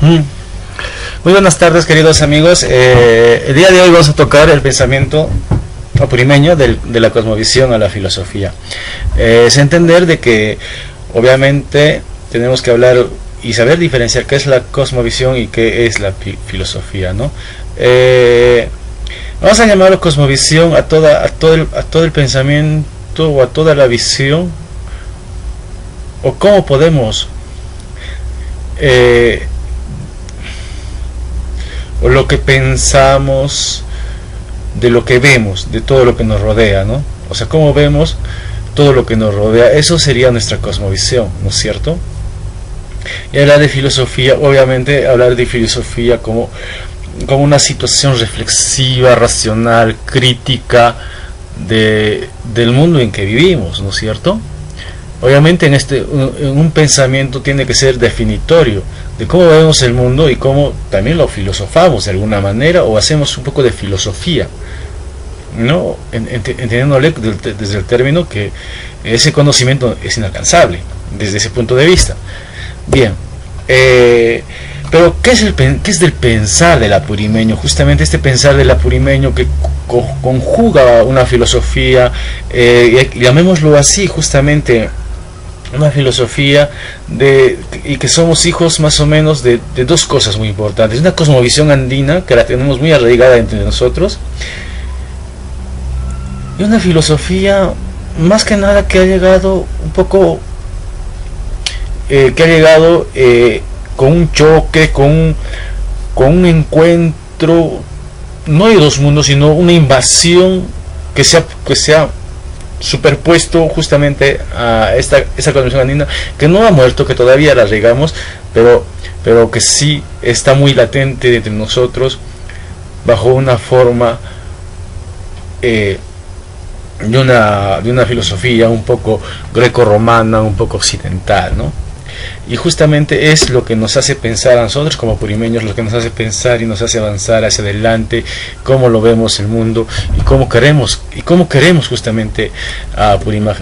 Muy buenas tardes, queridos amigos. El día de hoy vamos a tocar el pensamiento apurimeño de la cosmovisión a la filosofía. Es entender de que obviamente tenemos que hablar y saber diferenciar qué es la cosmovisión y qué es la filosofía, ¿no? Vamos a llamarlo cosmovisión a todo el pensamiento o a toda la visión, o cómo podemos o lo que pensamos de lo que vemos, de todo lo que nos rodea, ¿no? O sea, cómo vemos todo lo que nos rodea. Eso sería nuestra cosmovisión, ¿no es cierto? Y hablar de filosofía, obviamente hablar de filosofía como una situación reflexiva, racional, crítica del mundo en que vivimos, ¿no es cierto? Obviamente en un pensamiento tiene que ser definitorio de cómo vemos el mundo y cómo también lo filosofamos de alguna manera, o hacemos un poco de filosofía, ¿no? Entendiéndole desde el término que ese conocimiento es inalcanzable desde ese punto de vista. Bien, pero ¿qué es del pensar del apurimeño? Justamente este pensar del apurimeño que conjuga una filosofía, llamémoslo así, justamente una filosofía y que somos hijos más o menos de dos cosas muy importantes: una cosmovisión andina que la tenemos muy arraigada entre nosotros, y una filosofía más que nada que ha llegado un poco con un choque, con un encuentro, no de dos mundos, sino una invasión que se ha superpuesto justamente a esa cosmovisión andina, que no ha muerto, que todavía la regamos, pero que sí está muy latente entre nosotros bajo una forma de una filosofía un poco greco-romana, un poco occidental, ¿no? Y justamente es lo que nos hace pensar a nosotros como apurimeños, lo que nos hace pensar y nos hace avanzar hacia adelante, cómo lo vemos el mundo y cómo queremos justamente a Apurímac,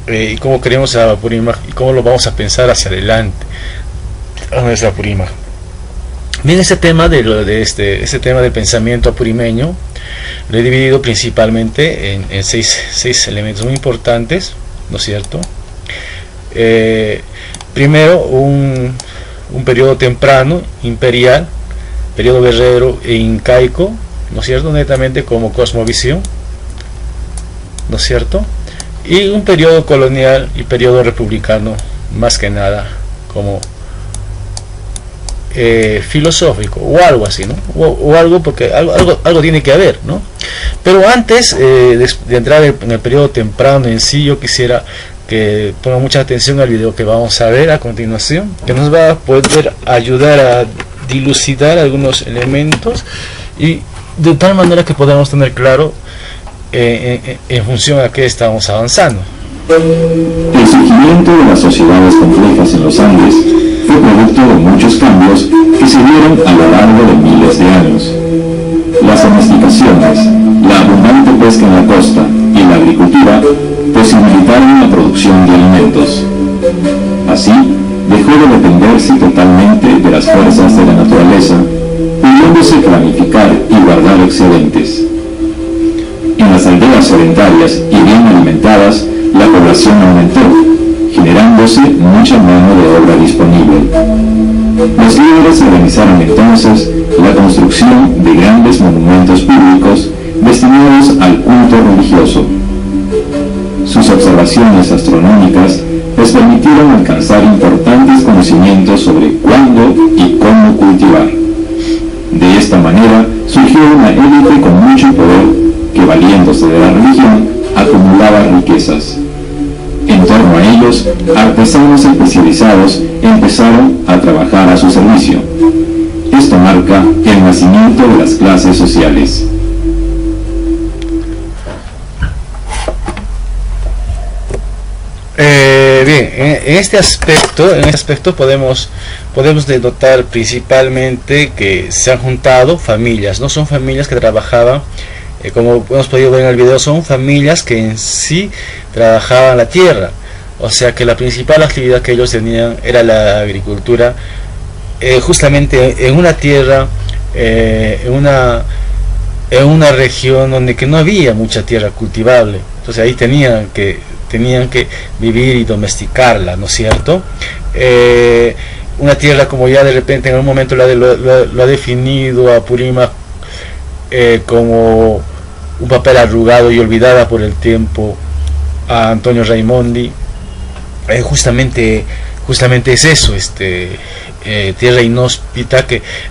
y cómo queremos a Apurímac y cómo lo vamos a pensar hacia adelante a nuestra Apurímac. Bien, ese tema ese tema del pensamiento apurimeño lo he dividido principalmente en seis elementos muy importantes, ¿no es cierto? Primero, un periodo temprano, imperial, periodo guerrero e incaico, ¿no es cierto?, netamente como cosmovisión, ¿no es cierto? Y un periodo colonial y periodo republicano, más que nada como filosófico o algo así, ¿no? O algo, porque algo tiene que haber, ¿no? Pero antes de entrar en el periodo temprano en sí, yo quisiera que ponga mucha atención al video que vamos a ver a continuación, que nos va a poder ayudar a dilucidar algunos elementos y de tal manera que podamos tener claro en función a qué estamos avanzando. El surgimiento de las sociedades complejas en los Andes fue producto de muchos cambios que se dieron a lo largo de miles de años. Las domesticaciones, la abundante pesca en la costa y la agricultura posibilitaron la producción de alimentos. Así, dejó de dependerse totalmente de las fuerzas de la naturaleza, pudiéndose planificar y guardar excedentes. En las aldeas sedentarias y bien alimentadas, la población aumentó, generándose mucha mano de obra disponible. Los líderes organizaron entonces la construcción de grandes monumentos públicos destinados al culto religioso. Sus observaciones astronómicas les permitieron alcanzar importantes conocimientos sobre cuándo y cómo cultivar. De esta manera surgió una élite con mucho poder que, valiéndose de la religión, acumulaba riquezas. En torno a ellos, artesanos especializados empezaron a trabajar a su servicio. Esto marca el nacimiento de las clases sociales. Bien, en este aspecto podemos denotar principalmente que se han juntado familias, no son familias que trabajaban, como hemos podido ver en el video, son familias que en sí trabajaban la tierra, o sea que la principal actividad que ellos tenían era la agricultura justamente en una tierra, en una región donde que no había mucha tierra cultivable. Entonces ahí tenían que vivir y domesticarla, ¿no es cierto? Una tierra como ya de repente en un momento lo ha definido Apurímac como un papel arrugado y olvidada por el tiempo a Antonio Raimondi. Justamente es eso, tierra inhóspita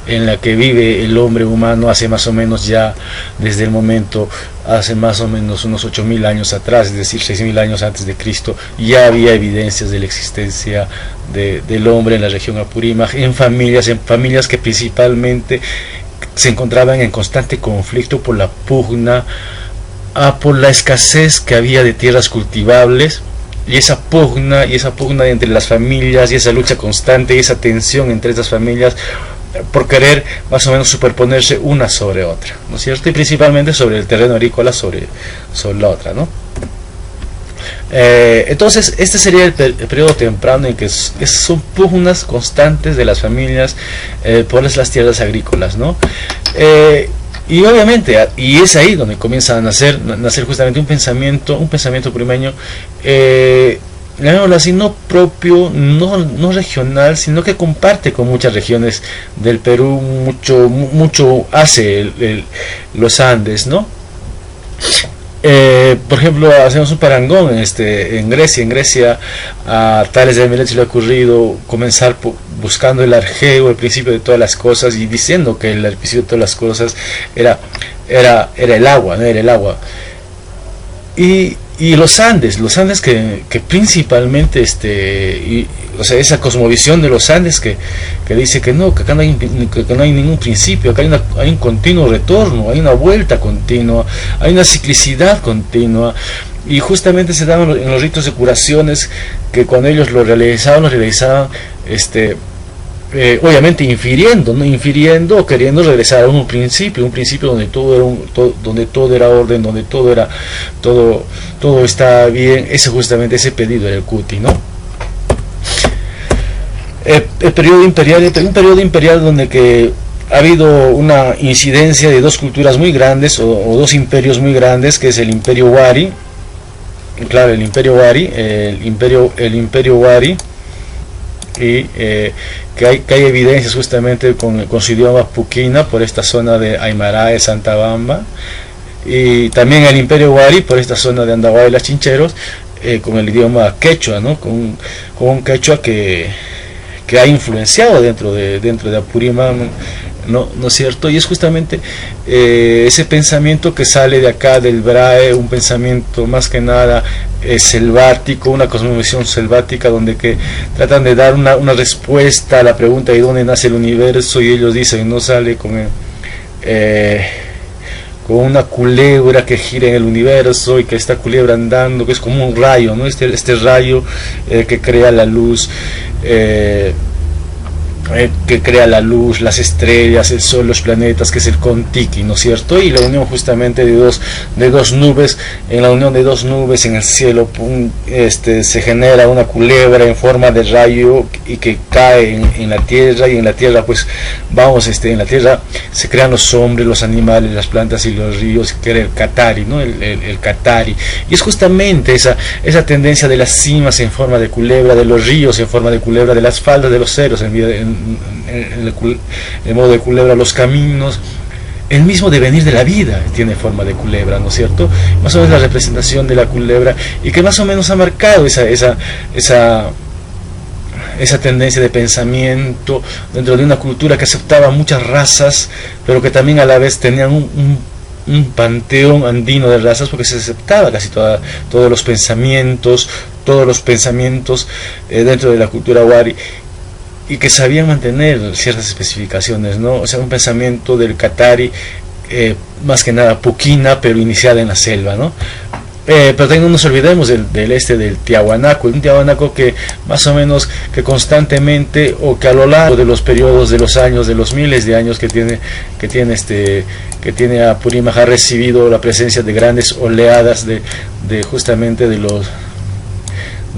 en la que vive el hombre humano hace más o menos ya desde el momento, hace más o menos unos 8.000 años atrás, es decir 6.000 años antes de Cristo, ya había evidencias de la existencia del hombre en la región Apurímac, en familias que principalmente se encontraban en constante conflicto por la pugna, por la escasez que había de tierras cultivables. Y esa pugna entre las familias, y esa lucha constante, y esa tensión entre esas familias por querer más o menos superponerse una sobre otra, ¿no es cierto? Y principalmente sobre el terreno agrícola sobre la otra, ¿no? Entonces este sería el periodo temprano en que son pugnas constantes de las familias por las tierras agrícolas, ¿no? Y obviamente, y es ahí donde comienza a nacer justamente un pensamiento primeño, llamémoslo así, no propio, no regional, sino que comparte con muchas regiones del Perú, mucho hace los Andes, ¿no? Por ejemplo, hacemos un parangón en Grecia, a Tales de Milet se le ha ocurrido comenzar buscando el arjeo, el principio de todas las cosas, y diciendo que el principio de todas las cosas era el agua, ¿no? Era el agua. Y los Andes que principalmente o sea, esa cosmovisión de los Andes que dice que acá no hay ningún principio, acá hay un continuo retorno, hay una vuelta continua, hay una ciclicidad continua, y justamente se daban en los ritos de curaciones que cuando ellos lo realizaban obviamente infiriendo o queriendo regresar a un principio donde todo era orden, donde todo está bien. Justamente ese pedido era el Cuti, ¿no? El periodo imperial donde que ha habido una incidencia de dos culturas muy grandes, o dos imperios muy grandes, que es el Imperio Wari. Claro, el Imperio Wari, y que hay evidencias justamente con su idioma puquina por esta zona de Aymara, de Santabamba, y también el Imperio Wari por esta zona de Andahuay y Las Chincheros, con el idioma quechua, ¿no? con un quechua que ha influenciado dentro de Apurímac, ¿no es cierto? Y es justamente ese pensamiento que sale de acá del BRAE, un pensamiento más que nada selvático, una cosmovisión selvática, donde que tratan de dar una respuesta a la pregunta de dónde nace el universo, y ellos dicen, no sale con una culebra que gira en el universo, y que esta culebra andando, que es como un rayo, ¿no? Este rayo que crea la luz, las estrellas, el sol, los planetas, que es el Contiki, ¿no es cierto? Y la unión justamente de dos nubes, en la unión de dos nubes en el cielo, se genera una culebra en forma de rayo, y que cae en la tierra, y en la tierra en la tierra se crean los hombres, los animales, las plantas y los ríos, que era el Katari, ¿no? El Katari. Y es justamente esa tendencia de las cimas en forma de culebra, de los ríos en forma de culebra, de las faldas de los cerros en modo de culebra, los caminos, el mismo devenir de la vida tiene forma de culebra, ¿no es cierto? Más o menos la representación de la culebra, y que más o menos ha marcado esa tendencia de pensamiento dentro de una cultura que aceptaba muchas razas, pero que también a la vez tenían un panteón andino de razas, porque se aceptaba casi todos los pensamientos dentro de la cultura wari, y que sabían mantener ciertas especificaciones, ¿no? O sea, un pensamiento del Katari, más que nada puquina, pero iniciada en la selva, ¿no? Pero también no nos olvidemos del Tiahuanaco, un Tiahuanaco que más o menos que constantemente, o que a lo largo de los periodos de los años, de los miles de años que tiene Apurímac, ha recibido la presencia de grandes oleadas justamente de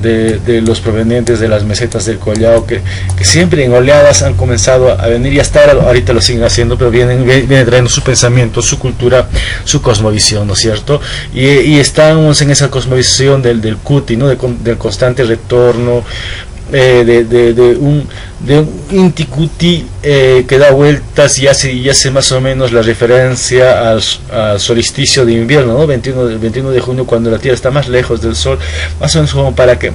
de los provenientes de las mesetas del Collao, que siempre en oleadas han comenzado a venir, y hasta ahorita lo siguen haciendo, pero vienen trayendo su pensamiento, su cultura, su cosmovisión, ¿no es cierto? Y estamos en esa cosmovisión del Cuti, ¿no? Del constante retorno, de un Inti Cuti que da vueltas y hace más o menos la referencia al solsticio de invierno, ¿no? 21 de junio, cuando la Tierra está más lejos del Sol, más o menos como para que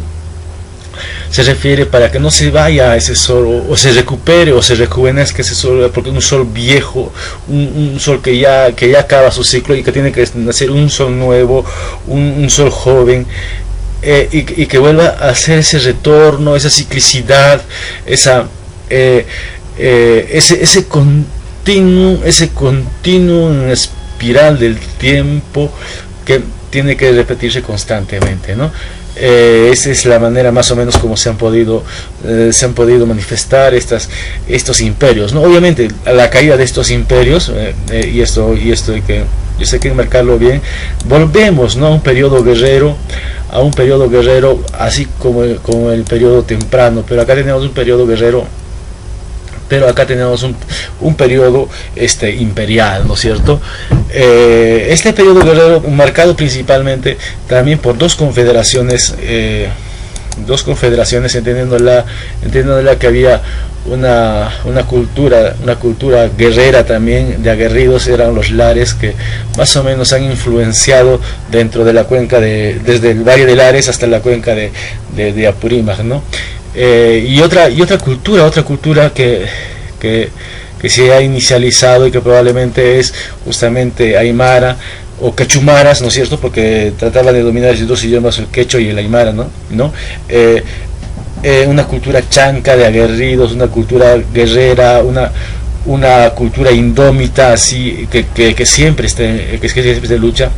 se refiere, para que no se vaya a ese sol, o se recupere o se rejuvenezca ese sol, porque es un sol viejo, un sol que ya acaba su ciclo, y que tiene que nacer un sol nuevo, un sol joven, y que vuelva a hacer ese retorno, esa ciclicidad, ese continuo en espiral del tiempo que tiene que repetirse constantemente, ¿no? Esa es la manera más o menos como se han podido manifestar estos imperios, ¿no? Obviamente a la caída de estos imperios, y esto hay que, yo sé que enmarcarlo bien, volvemos, ¿no?, a un periodo guerrero, así como el periodo temprano, pero acá tenemos un periodo guerrero, pero acá tenemos un periodo imperial, ¿no es cierto? Este periodo guerrero marcado principalmente también por dos confederaciones, entendiéndola que había una cultura guerrera también, de aguerridos, eran los Lares, que más o menos han influenciado dentro de la cuenca desde el Valle de Lares hasta la cuenca de Apurímac, ¿no? Y otra cultura que se ha inicializado, y que probablemente es justamente aymara o quechumaras, ¿no es cierto?, porque trataban de dominar esos dos idiomas, el quechua y el aymara, ¿no? Una cultura chanca de aguerridos, una cultura guerrera, una cultura indómita, así que siempre esté de lucha,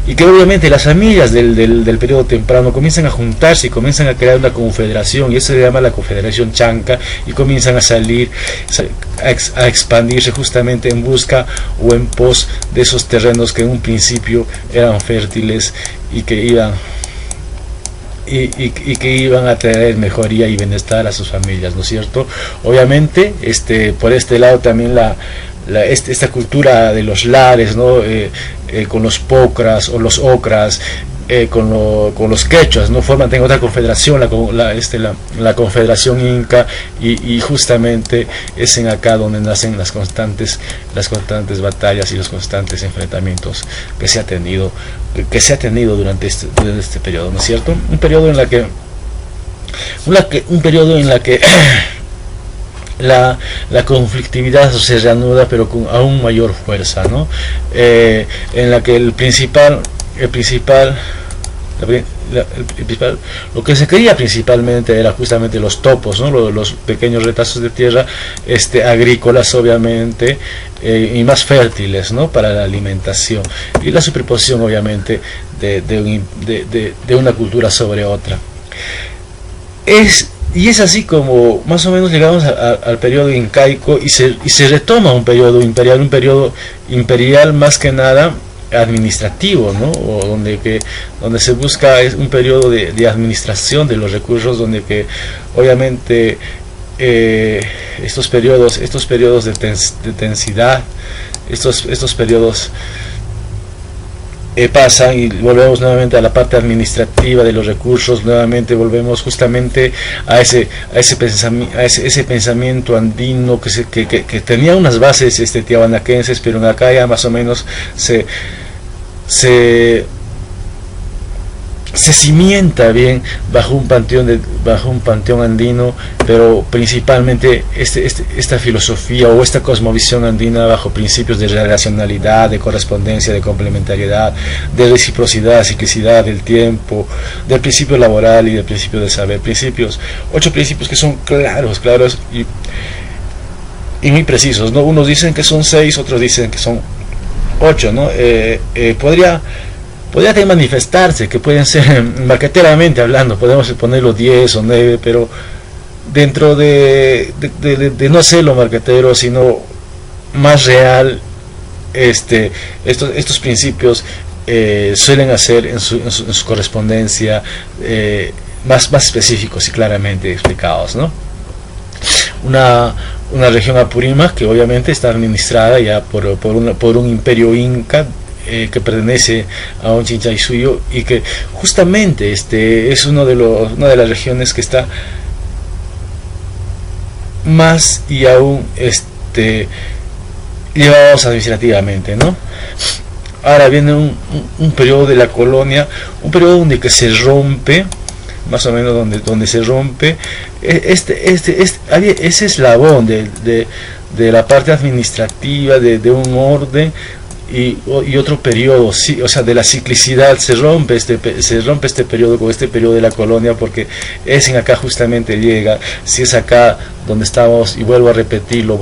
y que obviamente las familias del periodo temprano comienzan a juntarse y comienzan a crear una confederación, y eso se llama la Confederación Chanca, y comienzan a salir, a expandirse justamente en busca o en pos de esos terrenos que en un principio eran fértiles y que iban a traer mejoría y bienestar a sus familias, ¿no es cierto? Obviamente, por este lado también esta cultura de los Lares, ¿no? Con los pocras o los ocras, con los quechuas, ¿no? Tengo otra confederación, la confederación inca, y justamente es en acá donde nacen las constantes batallas y los constantes enfrentamientos que se ha tenido durante este periodo, ¿no es cierto? Un periodo en la que la conflictividad se reanuda, pero con aún mayor fuerza, ¿no? En la que lo que se quería principalmente era justamente los topos, ¿no? Los pequeños retazos de tierra agrícolas, obviamente, y más fértiles, ¿no?, para la alimentación, y la superposición obviamente de una cultura sobre otra. Y es así como más o menos llegamos al periodo incaico, y se retoma un periodo imperial más que nada administrativo, ¿no? O donde se busca un periodo de administración de los recursos, donde que obviamente estos periodos de tensidad, estos periodos pasan, y volvemos nuevamente a la parte administrativa de los recursos. Nuevamente volvemos justamente a ese pensamiento andino que tenía unas bases tiahuanaquenses, pero en acá ya más o menos se cimienta bien bajo un panteón andino, pero principalmente esta filosofía o esta cosmovisión andina bajo principios de relacionalidad, de correspondencia, de complementariedad, de reciprocidad, ciclicidad del tiempo, del principio laboral y del principio del saber. 8 principios que son claros y muy precisos, ¿no? Unos dicen que son 6, otros dicen que son 8, ¿no? Podría también manifestarse que pueden ser, marqueteramente hablando, podemos ponerlo 10 o 9, pero dentro de no hacerlo marquetero, sino más real, estos principios suelen hacer en su correspondencia más específicos y claramente explicados, ¿no? Una región Apurímac que obviamente está administrada ya por un imperio inca, que pertenece a un Chinchaysuyo, y que justamente es una de las regiones que está más y aún llevados administrativamente, ¿no? Ahora viene un periodo de la colonia, un periodo donde que se rompe, más o menos donde se rompe ese eslabón de la parte administrativa, de un orden, y otro periodo, sí, o sea, de la ciclicidad. Se rompe este periodo con este periodo de la colonia, porque es en acá justamente llega, si es acá donde estamos, y vuelvo a repetirlo,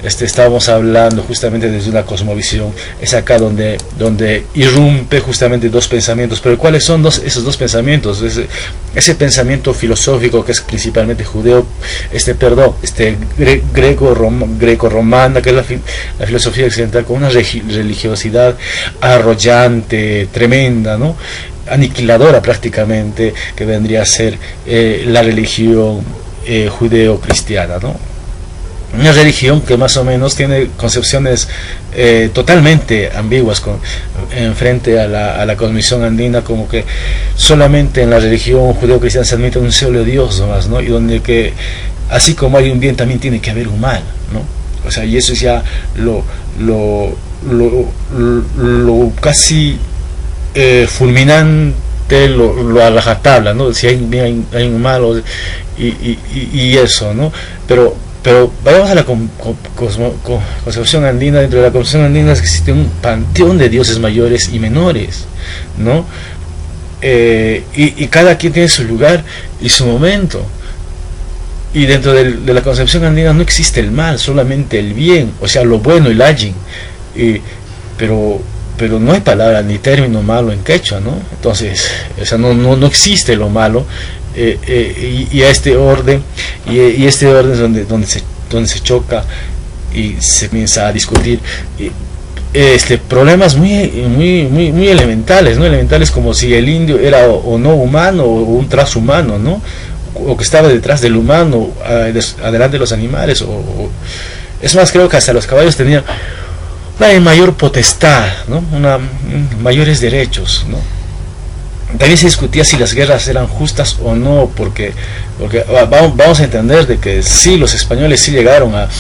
estábamos hablando justamente desde una cosmovisión, es acá donde irrumpe justamente dos pensamientos. Pero ¿cuáles son esos dos pensamientos? Ese pensamiento filosófico, que es principalmente judeo, greco-romana, que es la filosofía occidental, con una religiosidad arrollante, tremenda, ¿no? Aniquiladora prácticamente, que vendría a ser la religión judeo-cristiana, ¿no? Una religión que más o menos tiene concepciones totalmente ambiguas en frente a la cosmovisión andina, como que solamente en la religión judeo-cristiana se admite un solo Dios nomás, ¿no? Y donde que así como hay un bien, también tiene que haber un mal, ¿no? O sea, y eso es ya lo casi fulminante, lo a la rajatabla, ¿no? Si hay un bien, hay un mal, y eso, ¿no? Pero vayamos a la concepción andina. Dentro de la concepción andina existe un panteón de dioses mayores y menores, ¿no? Y cada quien tiene su lugar y su momento. Y dentro de la concepción andina no existe el mal, solamente el bien, o sea, lo bueno, el ayin. Pero no hay palabra ni término malo en quechua, ¿no? Entonces, o sea, no existe lo malo. Y a este orden, y este orden es donde se choca y se comienza a discutir problemas muy elementales, ¿no? Elementales, como si el indio era o no humano, o un transhumano, ¿no? O que estaba detrás del humano, adelante de los animales, es más, creo que hasta los caballos tenían una mayor potestad, ¿no? Mayores derechos, ¿no? También se discutía si las guerras eran justas o no, porque vamos a entender de que sí, los españoles sí llegaron a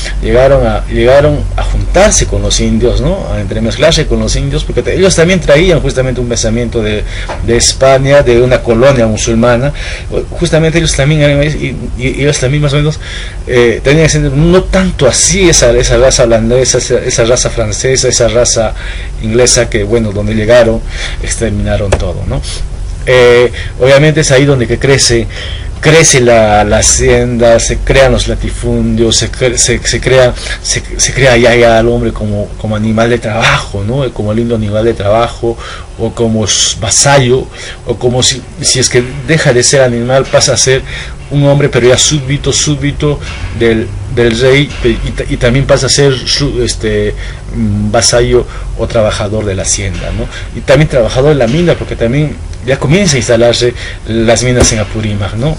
juntarse con los indios, ¿no? A entremezclarse con los indios, porque ellos también traían justamente un pensamiento de España, de una colonia musulmana. Justamente ellos también y ellos también más o menos tenían que, no tanto así esa raza holandesa, esa raza francesa, esa raza inglesa, que bueno, donde llegaron exterminaron todo, ¿no? Obviamente es ahí donde que crece la hacienda, se crean los latifundios, se crea ya al hombre como animal de trabajo, ¿no? Como lindo animal de trabajo, o como vasallo, o como si es que deja de ser animal, pasa a ser un hombre, pero ya súbdito del rey, y también pasa a ser vasallo o trabajador de la hacienda, ¿no? Y también trabajador de la mina, porque también ya comienza a instalarse las minas en Apurímac, ¿no?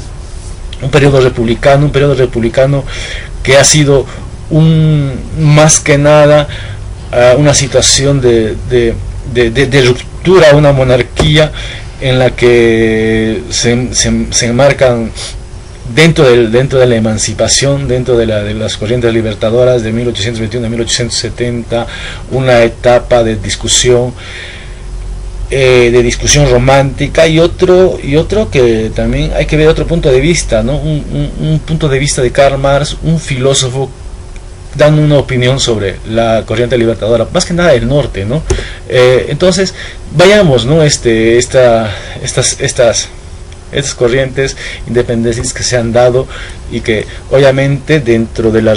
Un periodo republicano que ha sido más que nada una situación de ruptura, una monarquía en la que se enmarcan dentro de la emancipación, dentro de las corrientes libertadoras de 1821 a 1870, una etapa de discusión romántica, y otro que también hay que ver otro punto de vista, ¿no? Un punto de vista de Karl Marx, un filósofo, dando una opinión sobre la corriente libertadora, más que nada del norte, ¿no? Entonces vayamos, ¿no? Estas corrientes independentistas que se han dado, y que obviamente dentro de la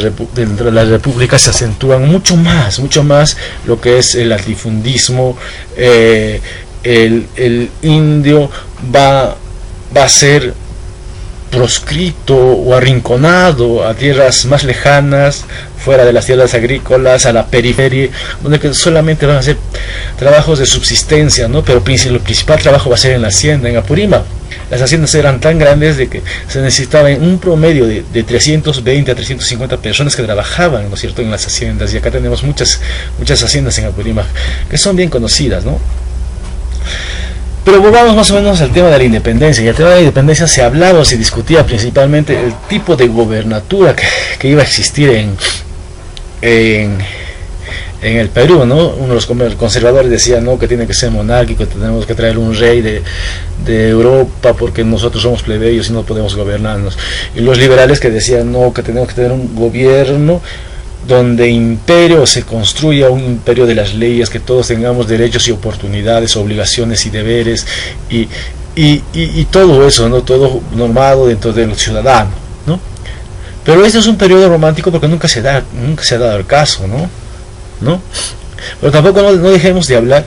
república se acentúan mucho más lo que es el latifundismo. El indio va a ser proscrito o arrinconado a tierras más lejanas, fuera de las tierras agrícolas, a la periferia, donde que solamente van a hacer trabajos de subsistencia, ¿no? Pero el principal trabajo va a ser en la hacienda, en Apurímac. Las haciendas eran tan grandes de que se necesitaba un promedio de 320 a 350 personas que trabajaban, ¿no es cierto?, en las haciendas. Y acá tenemos muchas haciendas en Apurímac que son bien conocidas, ¿no? Pero volvamos más o menos al tema de la independencia. Y el tema de la independencia se hablaba o se discutía principalmente el tipo de gobernatura que iba a existir en el Perú, ¿no? Uno de los conservadores decía, no, que tiene que ser monárquico, tenemos que traer un rey de Europa porque nosotros somos plebeyos y no podemos gobernarnos. Y los liberales que decían, no, que tenemos que tener un gobierno donde imperio se construya un imperio de las leyes, que todos tengamos derechos y oportunidades, obligaciones y deberes, y todo eso, ¿no? Todo normado dentro del ciudadano, ¿no? Pero este es un periodo romántico porque nunca se ha dado el caso, ¿no? Pero tampoco no dejemos de hablar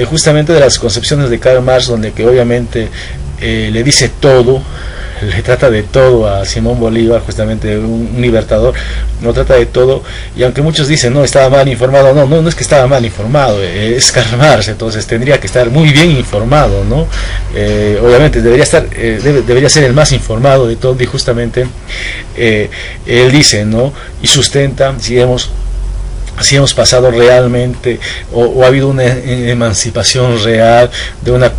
justamente de las concepciones de Karl Marx, donde que obviamente le dice todo, le trata de todo a Simón Bolívar, justamente un libertador, no trata de todo. Y aunque muchos dicen, no, estaba mal informado, no es que estaba mal informado, es Karl Marx, entonces tendría que estar muy bien informado, ¿no? Obviamente debería ser el más informado de todo, y justamente él dice, ¿no? Y sustenta, si hemos pasado realmente, o ha habido una emancipación real de una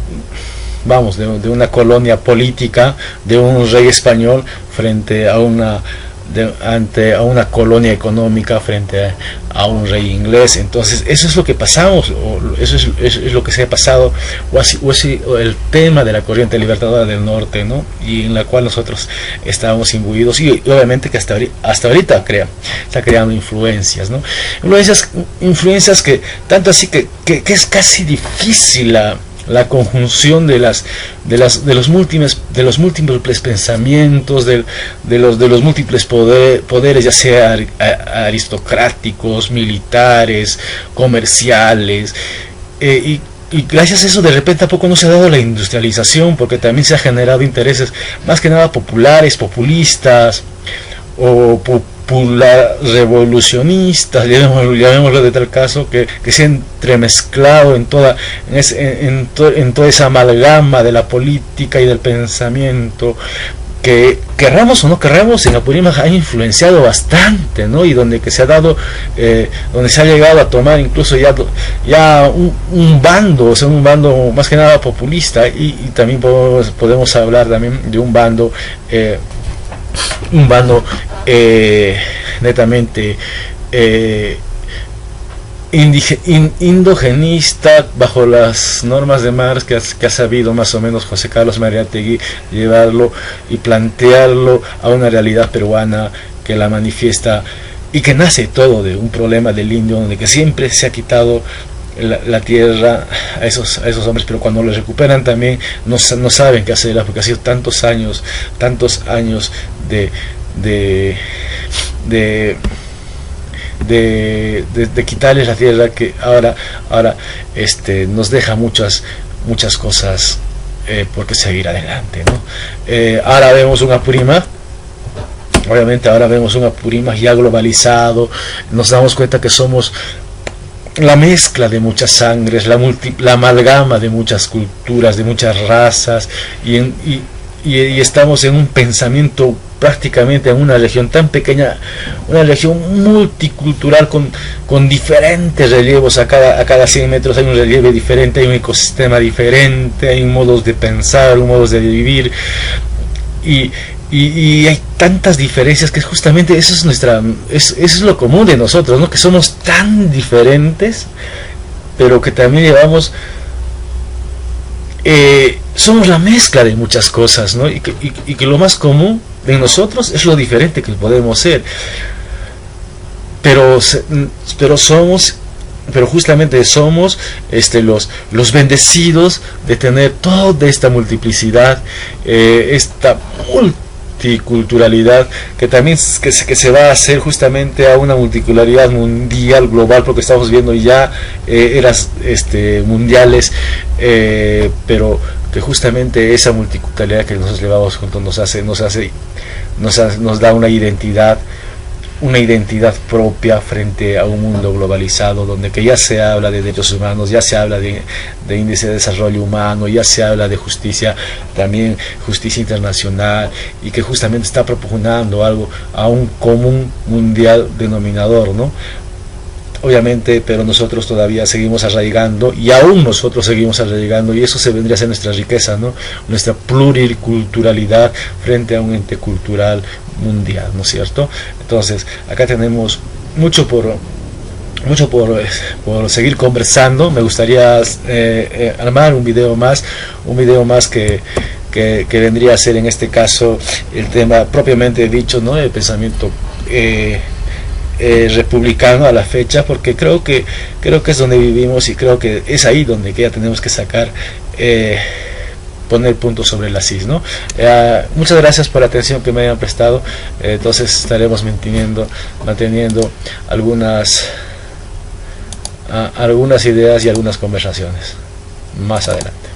colonia política, de un rey español frente a una colonia económica, frente a un rey inglés. Entonces eso es lo que pasamos, o eso es lo que se ha pasado, o el tema de la corriente libertadora del norte, ¿no? Y en la cual nosotros estábamos imbuidos, y obviamente que hasta ahorita está creando influencias, ¿no? Influencias que tanto así que es casi difícil la conjunción de los múltiples pensamientos, de los múltiples poderes, ya sea aristocráticos, militares, comerciales, y gracias a eso de repente tampoco no se ha dado la industrialización, porque también se ha generado intereses más que nada populistas o revolucionistas, llamémoslo de tal caso, que se ha entremezclado en toda esa amalgama de la política y del pensamiento, que querramos o no querramos, en Apurímac ha influenciado bastante, ¿no? Y donde que se ha dado, donde se ha llegado a tomar incluso ya un bando, o sea, un bando más que nada populista, y también podemos hablar también de un bando netamente indogenista, bajo las normas de Marx, que ha sabido más o menos José Carlos Mariátegui llevarlo y plantearlo a una realidad peruana que la manifiesta, y que nace todo de un problema del indio, donde que siempre se ha quitado la tierra a esos hombres, pero cuando los recuperan también no saben qué hacer, porque ha sido tantos años de quitarles la tierra, que ahora nos deja muchas cosas por qué seguir adelante, ¿no? Ahora vemos un Apurímac. Obviamente ahora vemos un Apurímac ya globalizado, nos damos cuenta que somos la mezcla de muchas sangres, la amalgama de muchas culturas, de muchas razas, y estamos en un pensamiento prácticamente en una región tan pequeña, una región multicultural con diferentes relevos. A cada 100 metros hay un relieve diferente, hay un ecosistema diferente, hay modos de pensar, modos de vivir, y hay tantas diferencias que justamente eso es lo común de nosotros, ¿no? Que somos tan diferentes, pero que también llevamos somos la mezcla de muchas cosas, ¿no? Y que lo más común en nosotros es lo diferente que podemos ser, pero justamente somos los bendecidos de tener toda esta multiplicidad, esta multiculturalidad, que también que se va a hacer justamente a una multiculturalidad mundial, global, porque estamos viendo ya eras mundiales, pero que justamente esa multiculturalidad que nosotros llevamos juntos nos da una identidad una identidad propia frente a un mundo globalizado, donde que ya se habla de derechos humanos, ya se habla de índice de desarrollo humano, ya se habla de justicia, también justicia internacional, y que justamente está propugnando algo a un común mundial denominador, ¿no? Obviamente, pero nosotros todavía seguimos arraigando, y aún nosotros seguimos arraigando, y eso se vendría a ser nuestra riqueza, ¿no? Nuestra pluriculturalidad frente a un ente cultural mundial, ¿no es cierto? Entonces, acá tenemos mucho por seguir conversando. Me gustaría armar un video más que vendría a ser en este caso el tema propiamente dicho, ¿no? El pensamiento republicano a la fecha, porque creo que es donde vivimos, y creo que es ahí donde que ya tenemos que sacar, poner puntos sobre las is, ¿no? Muchas gracias por la atención que me hayan prestado. Entonces estaremos manteniendo algunas ideas y algunas conversaciones más adelante.